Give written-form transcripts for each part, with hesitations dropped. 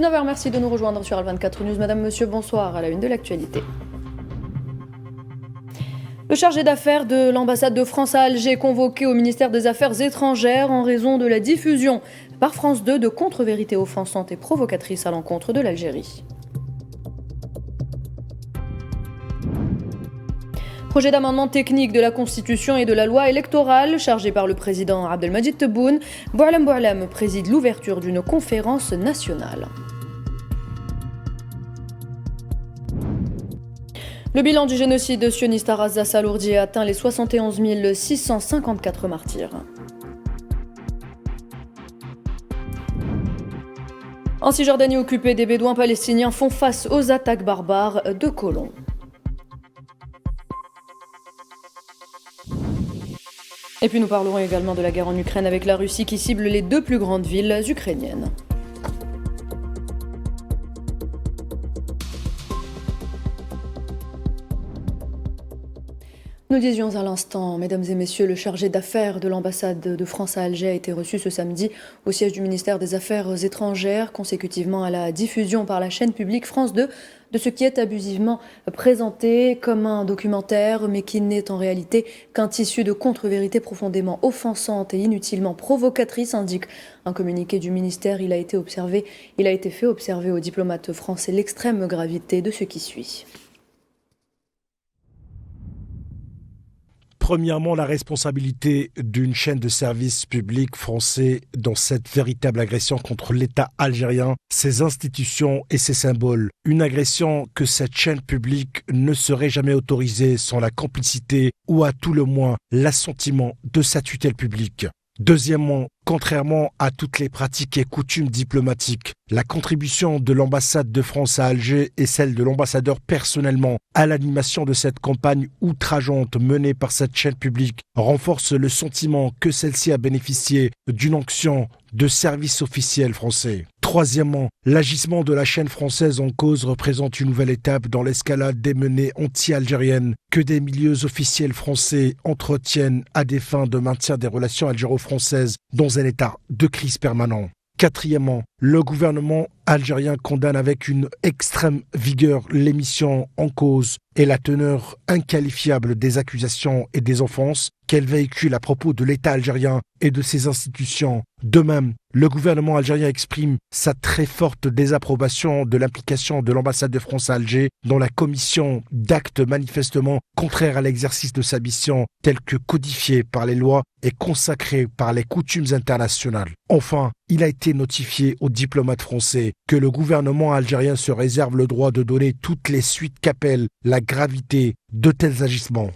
19h, merci de nous rejoindre sur Al24 News. Madame, monsieur, bonsoir. À la une de l'actualité. Le chargé d'affaires de l'ambassade de France à Alger convoqué au ministère des Affaires étrangères en raison de la diffusion par France 2 de contre-vérités offensantes et provocatrices à l'encontre de l'Algérie. Projet d'amendement technique de la Constitution et de la loi électorale chargé par le président Abdelmadjid Tebboune. Boualem préside l'ouverture d'une conférence nationale. Le bilan du génocide sioniste à Raza s'alourdit et atteint les 71 654 martyrs. En Cisjordanie occupée, des Bédouins palestiniens font face aux attaques barbares de colons. Et puis nous parlerons également de la guerre en Ukraine avec la Russie qui cible les deux plus grandes villes ukrainiennes. Nous disions à l'instant, mesdames et messieurs, le chargé d'affaires de l'ambassade de France à Alger a été reçu ce samedi au siège du ministère des Affaires étrangères, consécutivement à la diffusion par la chaîne publique France 2 de ce qui est abusivement présenté comme un documentaire, mais qui n'est en réalité qu'un tissu de contre-vérités profondément offensantes et inutilement provocatrices, indique un communiqué du ministère. Il a été fait observer aux diplomates français l'extrême gravité de ce qui suit. Premièrement, la responsabilité d'une chaîne de services publics français dans cette véritable agression contre l'État algérien, ses institutions et ses symboles. Une agression que cette chaîne publique ne serait jamais autorisée sans la complicité ou à tout le moins l'assentiment de sa tutelle publique. Deuxièmement, contrairement à toutes les pratiques et coutumes diplomatiques, la contribution de l'ambassade de France à Alger et celle de l'ambassadeur personnellement à l'animation de cette campagne outrageante menée par cette chaîne publique renforce le sentiment que celle-ci a bénéficié d'une onction de services officiels français. Troisièmement, l'agissement de la chaîne française en cause représente une nouvelle étape dans l'escalade des menées anti-algériennes que des milieux officiels français entretiennent à des fins de maintien des relations algéro-françaises dans un état de crise permanent. Quatrièmement, le gouvernement algérien condamne avec une extrême vigueur l'émission en cause et la teneur inqualifiable des accusations et des offenses qu'elle véhicule à propos de l'État algérien et de ses institutions. De même, le gouvernement algérien exprime sa très forte désapprobation de l'implication de l'ambassade de France à Alger dans la commission d'actes manifestement contraires à l'exercice de sa mission telle que codifiée par les lois et consacrée par les coutumes internationales. Enfin, il a été notifié aux diplomates français que le gouvernement algérien se réserve le droit de donner toutes les suites qu'appelle la gravité de tels agissements.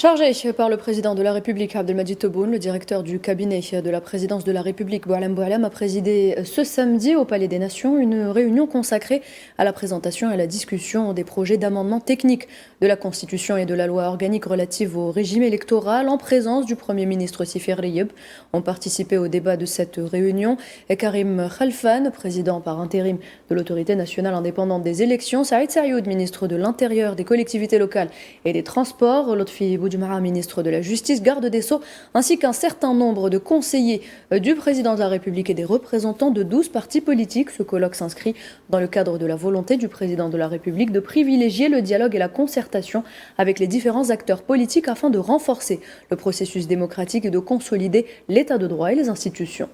Chargé par le président de la République Abdelmadjid Tebboune, le directeur du cabinet de la présidence de la République Boualem a présidé ce samedi au Palais des Nations une réunion consacrée à la présentation et à la discussion des projets d'amendement technique de la Constitution et de la loi organique relative au régime électoral en présence du Premier ministre Sifer Riyeb. Ont participé au débat de cette réunion Karim Khalfan, président par intérim de l'Autorité nationale indépendante des élections, Saïd Saïoud, ministre de l'Intérieur, des collectivités locales et des Transports, Lotfi Boudjmara, ministre de la Justice, garde des Sceaux, ainsi qu'un certain nombre de conseillers du président de la République et des représentants de 12 partis politiques. Ce colloque s'inscrit dans le cadre de la volonté du président de la République de privilégier le dialogue et la concertation avec les différents acteurs politiques afin de renforcer le processus démocratique et de consolider l'état de droit et les institutions.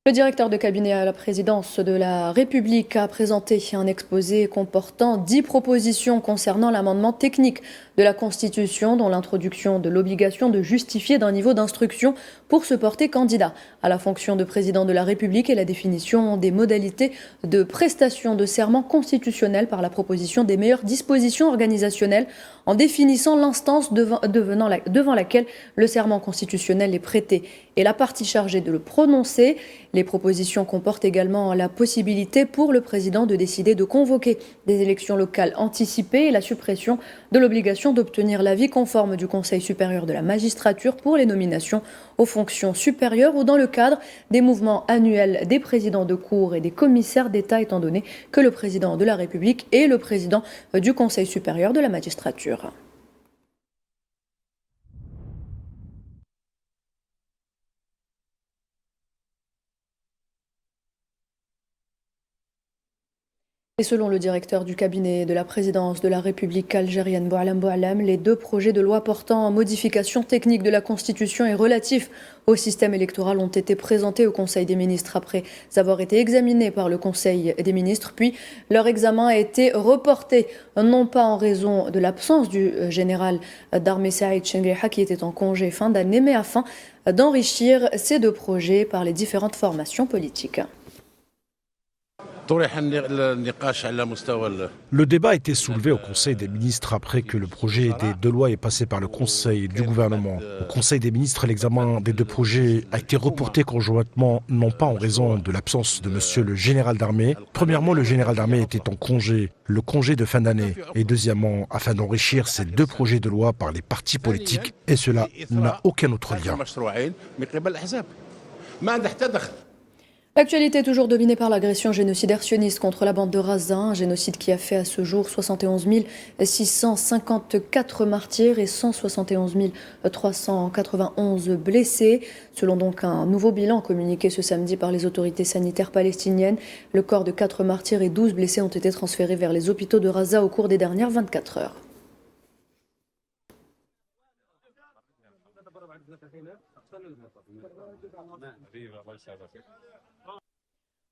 Le directeur de cabinet à la présidence de la République a présenté un exposé comportant 10 propositions concernant l'amendement technique de la Constitution, dont l'introduction de l'obligation de justifier d'un niveau d'instruction pour se porter candidat à la fonction de président de la République et la définition des modalités de prestation de serment constitutionnel par la proposition des meilleures dispositions organisationnelles en définissant l'instance devant laquelle le serment constitutionnel est prêté est la partie chargée de le prononcer. Les propositions comportent également la possibilité pour le président de décider de convoquer des élections locales anticipées et la suppression de l'obligation d'obtenir l'avis conforme du Conseil supérieur de la magistrature pour les nominations aux fonctions supérieures ou dans le cadre des mouvements annuels des présidents de cour et des commissaires d'État, étant donné que le président de la République est le président du Conseil supérieur de la magistrature. Et selon le directeur du cabinet de la présidence de la République algérienne, Boualem Boualem, les deux projets de loi portant modification technique de la Constitution et relatifs au système électoral ont été présentés au Conseil des ministres après avoir été examinés par le Conseil des ministres, puis leur examen a été reporté, non pas en raison de l'absence du général d'armée Saïd Chengreha qui était en congé fin d'année, mais afin d'enrichir ces deux projets par les différentes formations politiques. Le débat a été soulevé au Conseil des ministres après que le projet des deux lois est passé par le Conseil du gouvernement. Au Conseil des ministres, l'examen des deux projets a été reporté conjointement, non pas en raison de l'absence de monsieur le général d'armée. Premièrement, le général d'armée était en congé, le congé de fin d'année. Et deuxièmement, afin d'enrichir ces deux projets de loi par les partis politiques. Et cela n'a aucun autre lien. L'actualité est toujours dominée par l'agression génocidaire sioniste contre la bande de Gaza, un génocide qui a fait à ce jour 71 654 martyrs et 171 391 blessés. Selon donc un nouveau bilan communiqué ce samedi par les autorités sanitaires palestiniennes, le corps de 4 martyrs et 12 blessés ont été transférés vers les hôpitaux de Gaza au cours des dernières 24 heures.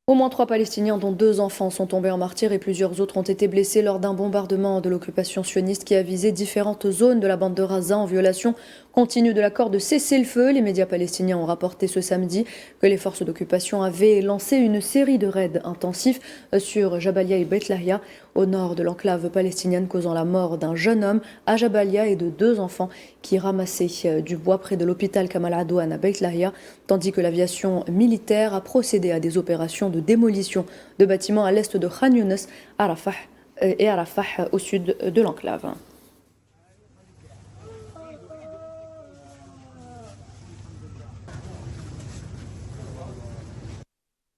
Au moins 3 Palestiniens, dont 2 enfants, sont tombés en martyrs et plusieurs autres ont été blessés lors d'un bombardement de l'occupation sioniste qui a visé différentes zones de la bande de Gaza en violation continue de l'accord de cessez-le-feu. Les médias palestiniens ont rapporté ce samedi que les forces d'occupation avaient lancé une série de raids intensifs sur Jabalia et Beit Lahia, au nord de l'enclave palestinienne, causant la mort d'un jeune homme à Jabalia et de 2 enfants qui ramassaient du bois près de l'hôpital Kamal Adwan à Beit Lahia, tandis que l'aviation militaire a procédé à des opérations de démolition de bâtiments à l'est de Khan Younes et à Rafah au sud de l'enclave.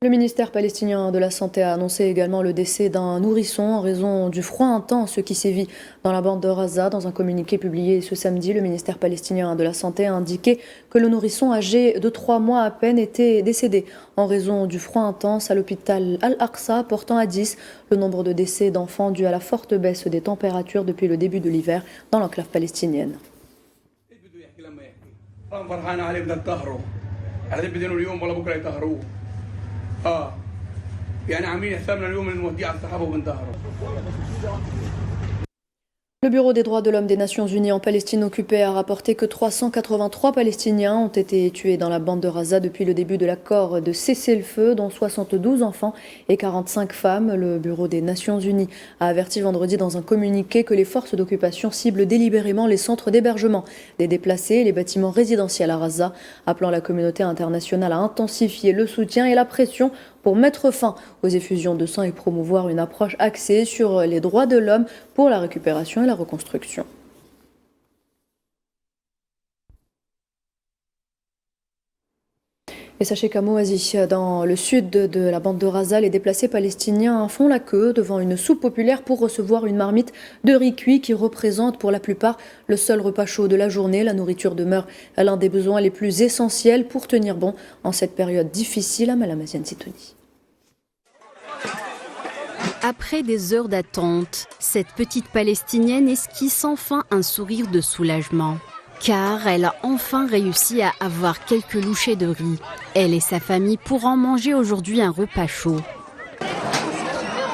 Le ministère palestinien de la Santé a annoncé également le décès d'un nourrisson en raison du froid intense qui sévit dans la bande de Gaza. Dans un communiqué publié ce samedi, le ministère palestinien de la Santé a indiqué que le nourrisson âgé de 3 mois à peine était décédé en raison du froid intense à l'hôpital Al-Aqsa, portant à 10 le nombre de décès d'enfants dû à la forte baisse des températures depuis le début de l'hiver dans l'enclave palestinienne. Le Bureau des droits de l'homme des Nations Unies en Palestine occupée a rapporté que 383 Palestiniens ont été tués dans la bande de Gaza depuis le début de l'accord de cessez-le-feu, dont 72 enfants et 45 femmes. Le Bureau des Nations Unies a averti vendredi dans un communiqué que les forces d'occupation ciblent délibérément les centres d'hébergement des déplacés et les bâtiments résidentiels à Gaza, appelant la communauté internationale à intensifier le soutien et la pression pour mettre fin aux effusions de sang et promouvoir une approche axée sur les droits de l'homme pour la récupération et la reconstruction. Et sachez qu'à Moazi, dans le sud de la bande de Gaza, les déplacés palestiniens font la queue devant une soupe populaire pour recevoir une marmite de riz cuit qui représente pour la plupart le seul repas chaud de la journée. La nourriture demeure l'un des besoins les plus essentiels pour tenir bon en cette période difficile à Malamaziane Sitouni. Après des heures d'attente, cette petite Palestinienne esquisse enfin un sourire de soulagement. Car elle a enfin réussi à avoir quelques louchées de riz. Elle et sa famille pourront manger aujourd'hui un repas chaud.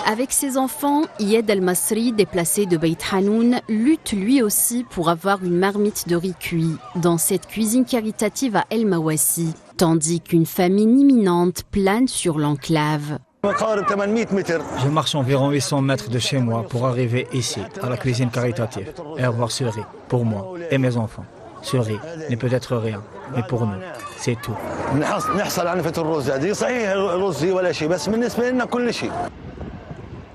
Avec ses enfants, Yed El-Masri, déplacé de Beit Hanoun, lutte lui aussi pour avoir une marmite de riz cuit dans cette cuisine caritative à El Mawassi, tandis qu'une famine imminente plane sur l'enclave. Je marche environ 800 mètres de chez moi pour arriver ici, à la cuisine caritative, et avoir ce riz pour moi et mes enfants. Ce riz n'est peut-être rien, mais pour nous, c'est tout.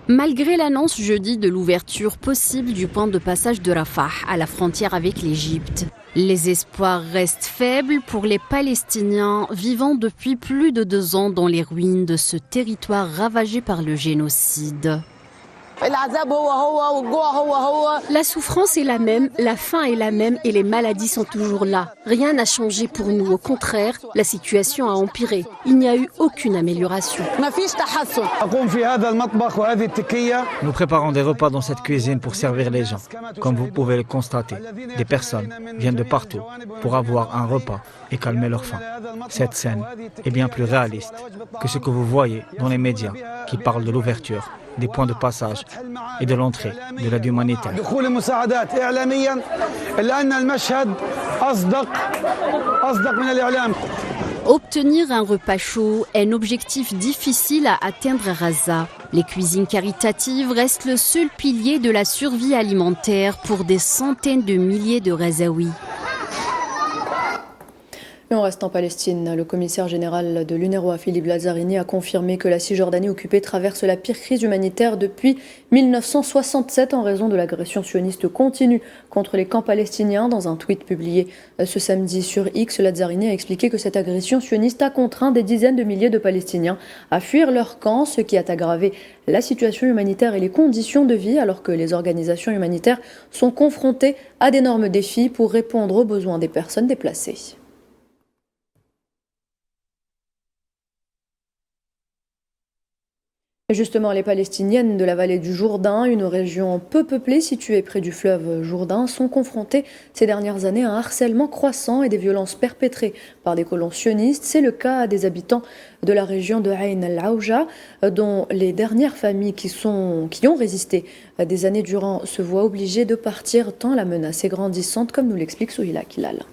Malgré l'annonce jeudi de l'ouverture possible du point de passage de Rafah à la frontière avec l'Égypte, les espoirs restent faibles pour les Palestiniens vivant depuis plus de 2 ans dans les ruines de ce territoire ravagé par le génocide. La souffrance est la même, la faim est la même et les maladies sont toujours là. Rien n'a changé pour nous, au contraire, la situation a empiré. Il n'y a eu aucune amélioration. Nous préparons des repas dans cette cuisine pour servir les gens. Comme vous pouvez le constater, des personnes viennent de partout pour avoir un repas et calmer leur faim. Cette scène est bien plus réaliste que ce que vous voyez dans les médias qui parlent de l'ouverture des points de passage et de l'entrée de l'aide humanitaire. Obtenir un repas chaud est un objectif difficile à atteindre à Gaza. Les cuisines caritatives restent le seul pilier de la survie alimentaire pour des centaines de milliers de Gazaouis. Et on reste en Palestine. Le commissaire général de l'UNRWA, Philippe Lazzarini, a confirmé que la Cisjordanie occupée traverse la pire crise humanitaire depuis 1967 en raison de l'agression sioniste continue contre les camps palestiniens. Dans un tweet publié ce samedi sur X, Lazzarini a expliqué que cette agression sioniste a contraint des dizaines de milliers de Palestiniens à fuir leur camp, ce qui a aggravé la situation humanitaire et les conditions de vie, alors que les organisations humanitaires sont confrontées à d'énormes défis pour répondre aux besoins des personnes déplacées. Justement, les Palestiniennes de la vallée du Jourdain, une région peu peuplée située près du fleuve Jourdain, sont confrontées ces dernières années à un harcèlement croissant et des violences perpétrées par des colons sionistes. C'est le cas des habitants de la région de Ain al-Aouja, dont les dernières familles qui ont résisté des années durant se voient obligées de partir tant la menace est grandissante, comme nous l'explique Souhila Kilal.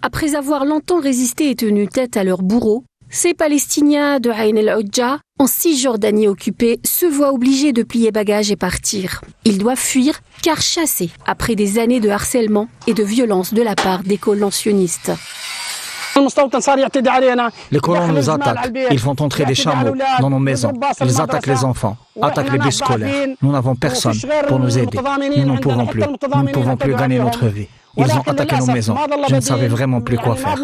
Après avoir longtemps résisté et tenu tête à leurs bourreaux, ces Palestiniens de Ain al-Aouja, en Cisjordanie occupée, se voient obligés de plier bagages et partir. Ils doivent fuir car chassés après des années de harcèlement et de violence de la part des colons sionistes. Les colons nous attaquent, ils font entrer des chameaux dans nos maisons, ils attaquent les enfants, attaquent les bus scolaires. Nous n'avons personne pour nous aider, nous ne pouvons plus gagner notre vie. Ils ont attaqué nos maisons, je ne savais vraiment plus quoi faire.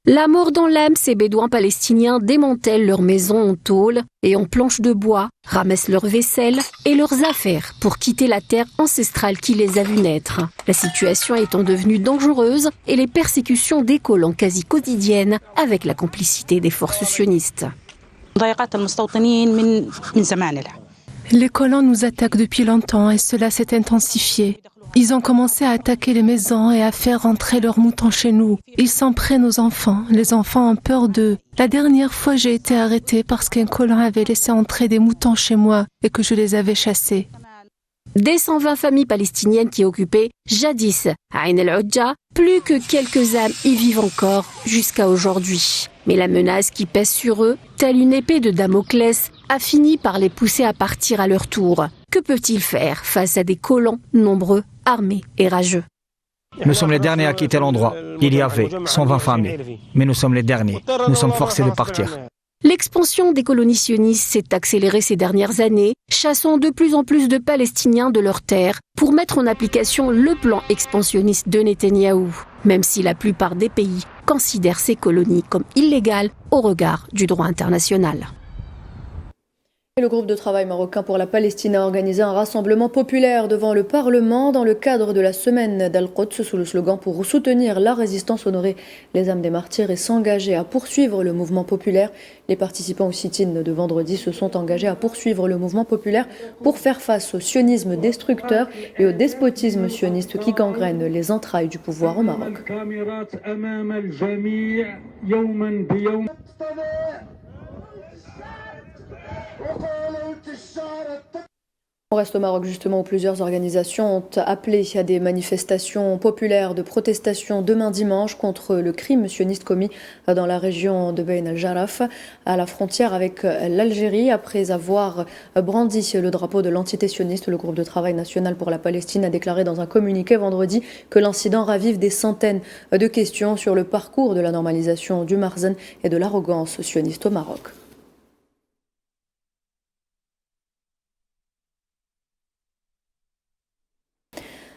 La mort dans l'âme, ces bédouins palestiniens démantèlent leurs maisons en tôle et en planches de bois, ramassent leur vaisselle et leurs affaires pour quitter la terre ancestrale qui les a vus naître. La situation étant devenue dangereuse et les persécutions des colons quasi quotidiennes avec la complicité des forces sionistes. Les colons nous attaquent depuis longtemps et cela s'est intensifié. Ils ont commencé à attaquer les maisons et à faire rentrer leurs moutons chez nous. Ils s'en prennent aux enfants. Les enfants ont peur d'eux. La dernière fois, j'ai été arrêtée parce qu'un colon avait laissé entrer des moutons chez moi et que je les avais chassés. Des 120 familles palestiniennes qui occupaient jadis Ain al-Aouja, plus que quelques âmes y vivent encore jusqu'à aujourd'hui. Mais la menace qui pèse sur eux, telle une épée de Damoclès, a fini par les pousser à partir à leur tour. Que peuvent-ils faire face à des colons nombreux, armés et rageux? Nous sommes les derniers à quitter l'endroit. Il y avait 120 familles, mais nous sommes les derniers. Nous sommes forcés de partir. L'expansion des colonies sionistes s'est accélérée ces dernières années, chassant de plus en plus de Palestiniens de leurs terres pour mettre en application le plan expansionniste de Netanyahou, même si la plupart des pays considèrent ces colonies comme illégales au regard du droit international. Et le groupe de travail marocain pour la Palestine a organisé un rassemblement populaire devant le Parlement dans le cadre de la semaine d'Al-Quds sous le slogan pour soutenir la résistance, honorer les âmes des martyrs et s'engager à poursuivre le mouvement populaire. Les participants au sit-in de vendredi se sont engagés à poursuivre le mouvement populaire pour faire face au sionisme destructeur et au despotisme sioniste qui gangrène les entrailles du pouvoir au Maroc. On reste au Maroc justement où plusieurs organisations ont appelé à des manifestations populaires de protestation demain dimanche contre le crime sioniste commis dans la région de Bein el-Jaraf, à la frontière avec l'Algérie. Après avoir brandi le drapeau de l'entité sioniste, le groupe de travail national pour la Palestine a déclaré dans un communiqué vendredi que l'incident ravive des centaines de questions sur le parcours de la normalisation du Marzen et de l'arrogance sioniste au Maroc.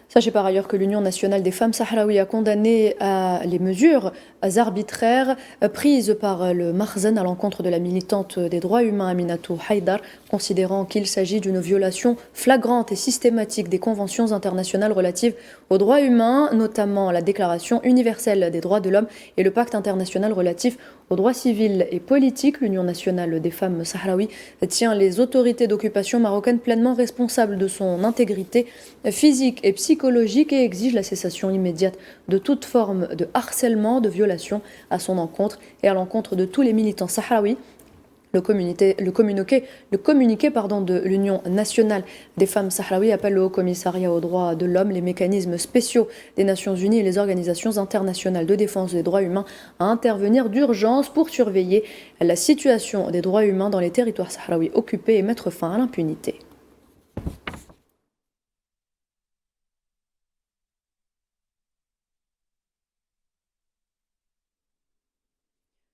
Sachez par ailleurs que l'Union nationale des femmes sahraouies a condamné les mesures arbitraires prises par le Marzen à l'encontre de la militante des droits humains Aminatou Haïdar, considérant qu'il s'agit d'une violation flagrante et systématique des conventions internationales relatives aux droits humains, notamment la Déclaration universelle des droits de l'homme et le Pacte international relatif aux droits civils et politiques. L'Union nationale des femmes sahraouies tient les autorités d'occupation marocaines pleinement responsables de son intégrité physique et psychologique et exige la cessation immédiate de toute forme de harcèlement, de violation à son encontre et à l'encontre de tous les militants sahraouis. Le communiqué de l'Union nationale des femmes sahraouies appelle le Haut-Commissariat aux droits de l'homme, les mécanismes spéciaux des Nations Unies et les organisations internationales de défense des droits humains à intervenir d'urgence pour surveiller la situation des droits humains dans les territoires sahraouis occupés et mettre fin à l'impunité.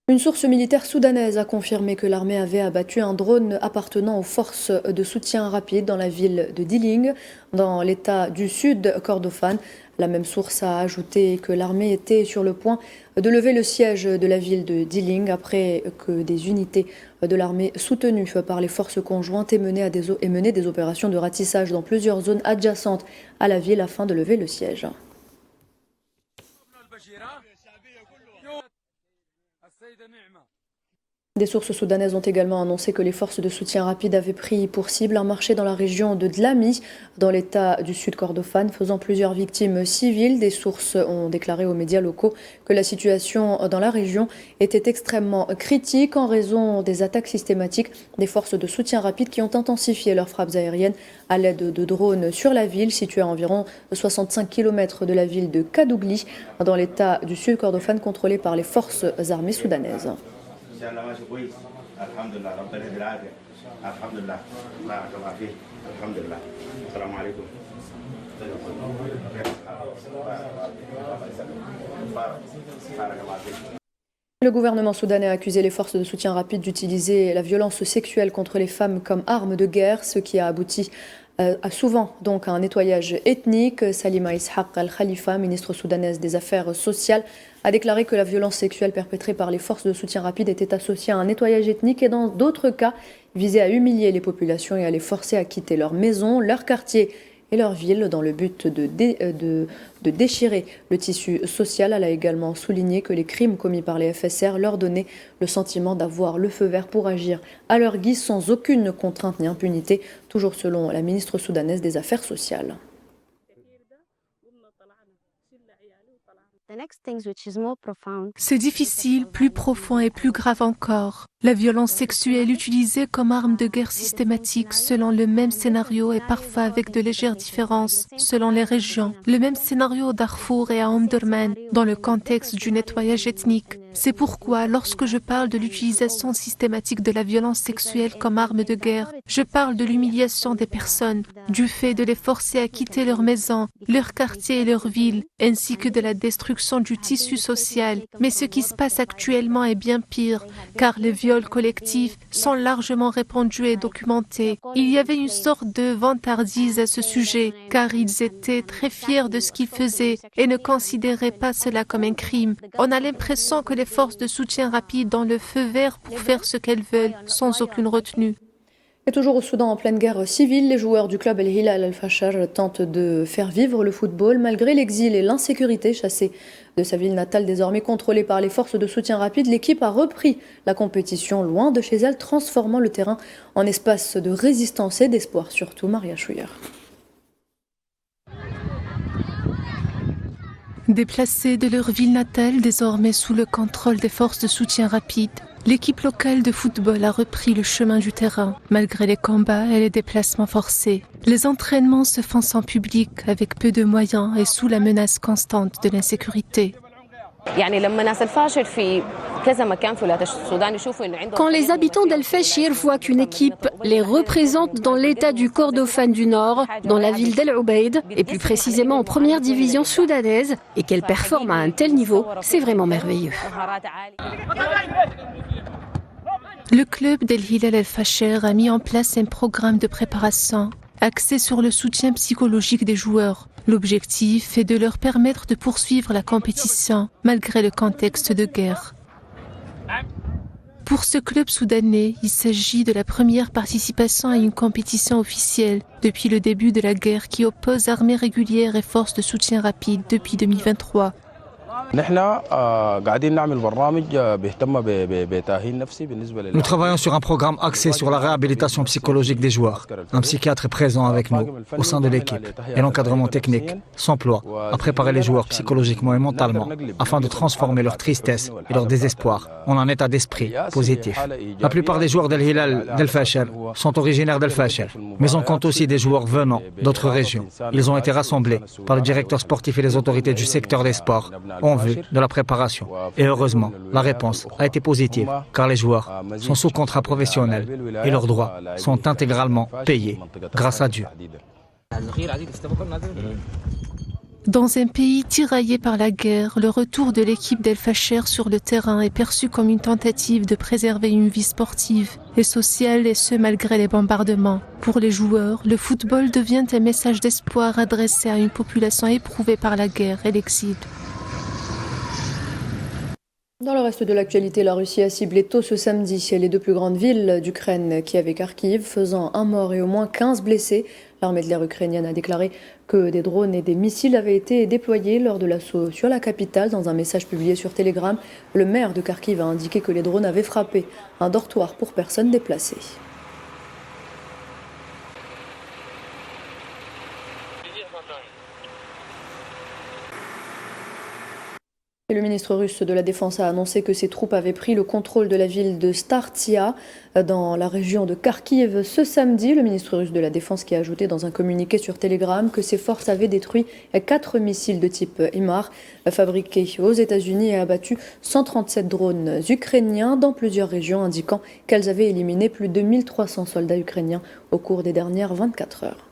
Une source militaire soudanaise a confirmé que l'armée avait abattu un drone appartenant aux forces de soutien rapide dans la ville de Diling, dans l'état du sud Kordofan. La même source a ajouté que l'armée était sur le point de lever le siège de la ville de Diling après que des unités de l'armée soutenues par les forces conjointes aient mené des opérations de ratissage dans plusieurs zones adjacentes à la ville afin de lever le siège. Des sources soudanaises ont également annoncé que les forces de soutien rapide avaient pris pour cible un marché dans la région de Dlami, dans l'état du sud Kordofan, faisant plusieurs victimes civiles. Des sources ont déclaré aux médias locaux que la situation dans la région était extrêmement critique en raison des attaques systématiques des forces de soutien rapide qui ont intensifié leurs frappes aériennes à l'aide de drones sur la ville, située à environ 65 km de la ville de Kadougli, dans l'état du sud Kordofan contrôlé par les forces armées soudanaises. Le gouvernement soudanais a accusé les forces de soutien rapide d'utiliser la violence sexuelle contre les femmes comme arme de guerre, ce qui a abouti souvent donc à un nettoyage ethnique. Salima Ishaq al-Khalifa, ministre soudanaise des Affaires sociales, a déclaré que la violence sexuelle perpétrée par les forces de soutien rapide était associée à un nettoyage ethnique et dans d'autres cas visait à humilier les populations et à les forcer à quitter leur maison, leur quartier et leur ville dans le but de déchirer le tissu social. Elle a également souligné que les crimes commis par les FSR leur donnaient le sentiment d'avoir le feu vert pour agir à leur guise sans aucune contrainte ni impunité, toujours selon la ministre soudanaise des Affaires sociales. C'est difficile, plus profond et plus grave encore. La violence sexuelle utilisée comme arme de guerre systématique selon le même scénario et parfois avec de légères différences selon les régions. Le même scénario au Darfour et à Omdurman dans le contexte du nettoyage ethnique. C'est pourquoi lorsque je parle de l'utilisation systématique de la violence sexuelle comme arme de guerre, je parle de l'humiliation des personnes, du fait de les forcer à quitter leur maison, leur quartier et leur ville, ainsi que de la destruction du tissu social. Mais ce qui se passe actuellement est bien pire, car les viols collectifs sont largement répandus et documentés. Il y avait une sorte de vantardise à ce sujet, car ils étaient très fiers de ce qu'ils faisaient et ne considéraient pas cela comme un crime. On a l'impression que les forces de soutien rapide ont le feu vert pour faire ce qu'elles veulent, sans aucune retenue. Et toujours au Soudan, en pleine guerre civile, les joueurs du club El Hilal Al-Fashar tentent de faire vivre le football malgré l'exil et l'insécurité. Chassée de sa ville natale, désormais contrôlée par les forces de soutien rapide, l'équipe a repris la compétition loin de chez elle, transformant le terrain en espace de résistance et d'espoir, surtout Maria Chouyer. Déplacés de leur ville natale, désormais sous le contrôle des forces de soutien rapide, L'équipe locale de football a repris le chemin du terrain, malgré les combats et les déplacements forcés. Les entraînements se font sans public, avec peu de moyens et sous la menace constante de l'insécurité. Quand les habitants d'El-Fachir voient qu'une équipe les représente dans l'état du Kordofan du Nord, dans la ville d'El Ubaid, et plus précisément en première division soudanaise, et qu'elle performe à un tel niveau, c'est vraiment merveilleux. Le club d'El Hilal El-Fachir a mis en place un programme de préparation axé sur le soutien psychologique des joueurs. L'objectif est de leur permettre de poursuivre la compétition malgré le contexte de guerre. Pour ce club soudanais, il s'agit de la première participation à une compétition officielle depuis le début de la guerre qui oppose armées régulières et forces de soutien rapide depuis 2023. Nous travaillons sur un programme axé sur la réhabilitation psychologique des joueurs. Un psychiatre est présent avec nous au sein de l'équipe et l'encadrement technique s'emploie à préparer les joueurs psychologiquement et mentalement afin de transformer leur tristesse et leur désespoir en un état d'esprit positif. La plupart des joueurs d'El Hilal d'El-Fachir sont originaires d'El-Fachir, mais on compte aussi des joueurs venant d'autres régions. Ils ont été rassemblés par le directeur sportif et les autorités du secteur des sports en vue de la préparation. Et heureusement, la réponse a été positive, car les joueurs sont sous contrat professionnel et leurs droits sont intégralement payés, grâce à Dieu. Dans un pays tiraillé par la guerre, le retour de l'équipe d'El-Fachir sur le terrain est perçu comme une tentative de préserver une vie sportive et sociale, et ce malgré les bombardements. Pour les joueurs, le football devient un message d'espoir adressé à une population éprouvée par la guerre et l'exil. Dans le reste de l'actualité, la Russie a ciblé tôt ce samedi les deux plus grandes villes d'Ukraine, Kiev et Kharkiv, faisant un mort et au moins 15 blessés. L'armée de l'air ukrainienne a déclaré que des drones et des missiles avaient été déployés lors de l'assaut sur la capitale. Dans un message publié sur Telegram, le maire de Kharkiv a indiqué que les drones avaient frappé un dortoir pour personnes déplacées. Et le ministre russe de la Défense a annoncé que ses troupes avaient pris le contrôle de la ville de Startsia dans la région de Kharkiv ce samedi. Le ministre russe de la Défense qui a ajouté dans un communiqué sur Telegram que ses forces avaient détruit 4 missiles de type HIMARS fabriqués aux États-Unis et abattu 137 drones ukrainiens dans plusieurs régions, indiquant qu'elles avaient éliminé plus de 1300 soldats ukrainiens au cours des dernières 24 heures.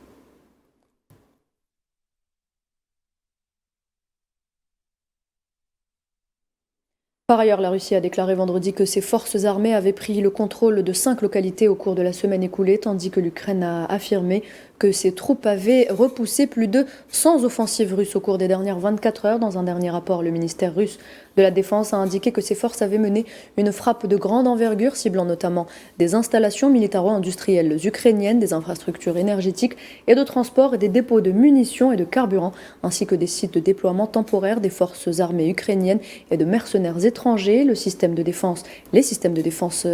Par ailleurs, la Russie a déclaré vendredi que ses forces armées avaient pris le contrôle de 5 localités au cours de la semaine écoulée, tandis que l'Ukraine a affirmé que ses troupes avaient repoussé plus de 100 offensives russes au cours des dernières 24 heures. Dans un dernier rapport, le ministère russe de la Défense a indiqué que ses forces avaient mené une frappe de grande envergure, ciblant notamment des installations militaro-industrielles ukrainiennes, des infrastructures énergétiques et de transport et des dépôts de munitions et de carburant, ainsi que des sites de déploiement temporaire des forces armées ukrainiennes et de mercenaires étrangers. Les systèmes de défense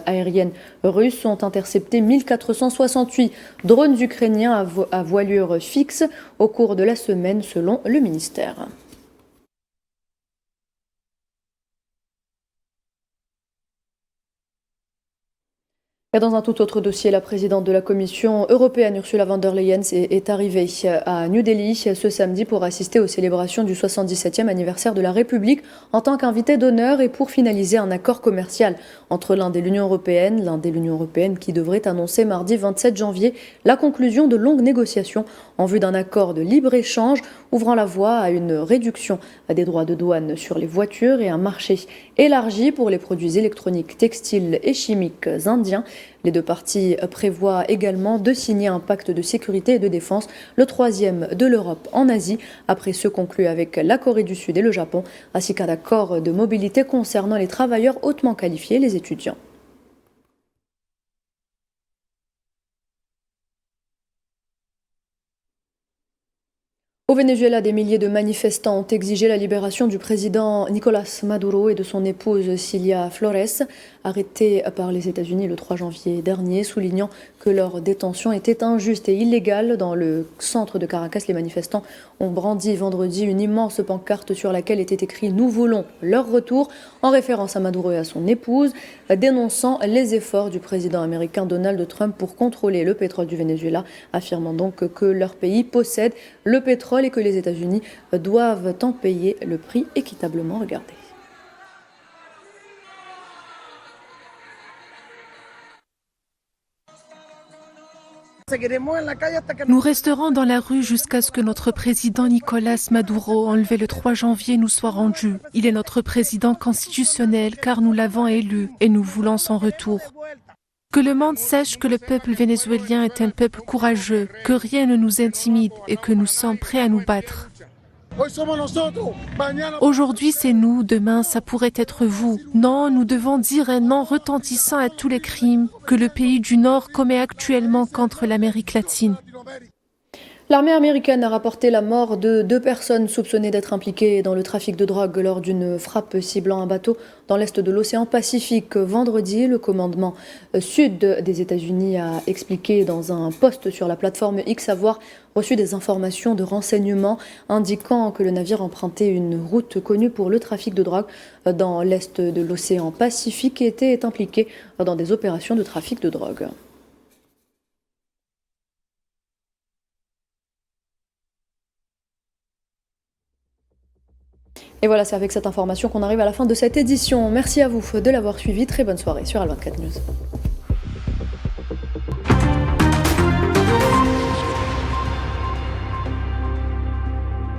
aériennes russes ont intercepté 1468 drones ukrainiens à voilure fixe au cours de la semaine, selon le ministère. Et dans un tout autre dossier, la présidente de la Commission européenne, Ursula von der Leyen, est arrivée à New Delhi ce samedi pour assister aux célébrations du 77e anniversaire de la République en tant qu'invitée d'honneur et pour finaliser un accord commercial entre l'Inde et l'Union européenne qui devrait annoncer mardi 27 janvier la conclusion de longues négociations en vue d'un accord de libre-échange ouvrant la voie à une réduction des droits de douane sur les voitures et un marché élargi pour les produits électroniques, textiles et chimiques indiens. Les deux parties prévoient également de signer un pacte de sécurité et de défense, le troisième de l'Europe en Asie, après ceux conclus avec la Corée du Sud et le Japon, ainsi qu'un accord de mobilité concernant les travailleurs hautement qualifiés et les étudiants. Au Venezuela, des milliers de manifestants ont exigé la libération du président Nicolás Maduro et de son épouse Cilia Flores, arrêtés par les États-Unis le 3 janvier dernier, soulignant que leur détention était injuste et illégale. Dans le centre de Caracas, les manifestants ont brandi vendredi une immense pancarte sur laquelle était écrit « Nous voulons leur retour », en référence à Maduro et à son épouse, dénonçant les efforts du président américain Donald Trump pour contrôler le pétrole du Venezuela, affirmant donc que leur pays possède le pétrole et que les États-Unis doivent en payer le prix équitablement. Regardez. Nous resterons dans la rue jusqu'à ce que notre président Nicolas Maduro, enlevé le 3 janvier, nous soit rendu. Il est notre président constitutionnel car nous l'avons élu et nous voulons son retour. Que le monde sache que le peuple vénézuélien est un peuple courageux, que rien ne nous intimide et que nous sommes prêts à nous battre. Aujourd'hui, c'est nous, demain, ça pourrait être vous. Non, nous devons dire un non retentissant à tous les crimes que le pays du Nord commet actuellement contre l'Amérique latine. L'armée américaine a rapporté la mort de 2 personnes soupçonnées d'être impliquées dans le trafic de drogue lors d'une frappe ciblant un bateau dans l'est de l'océan Pacifique. Vendredi, le commandement sud des États-Unis a expliqué dans un post sur la plateforme X avoir reçu des informations de renseignement indiquant que le navire empruntait une route connue pour le trafic de drogue dans l'est de l'océan Pacifique et était impliqué dans des opérations de trafic de drogue. Et voilà, c'est avec cette information qu'on arrive à la fin de cette édition. Merci à vous de l'avoir suivi. Très bonne soirée sur Al24 News.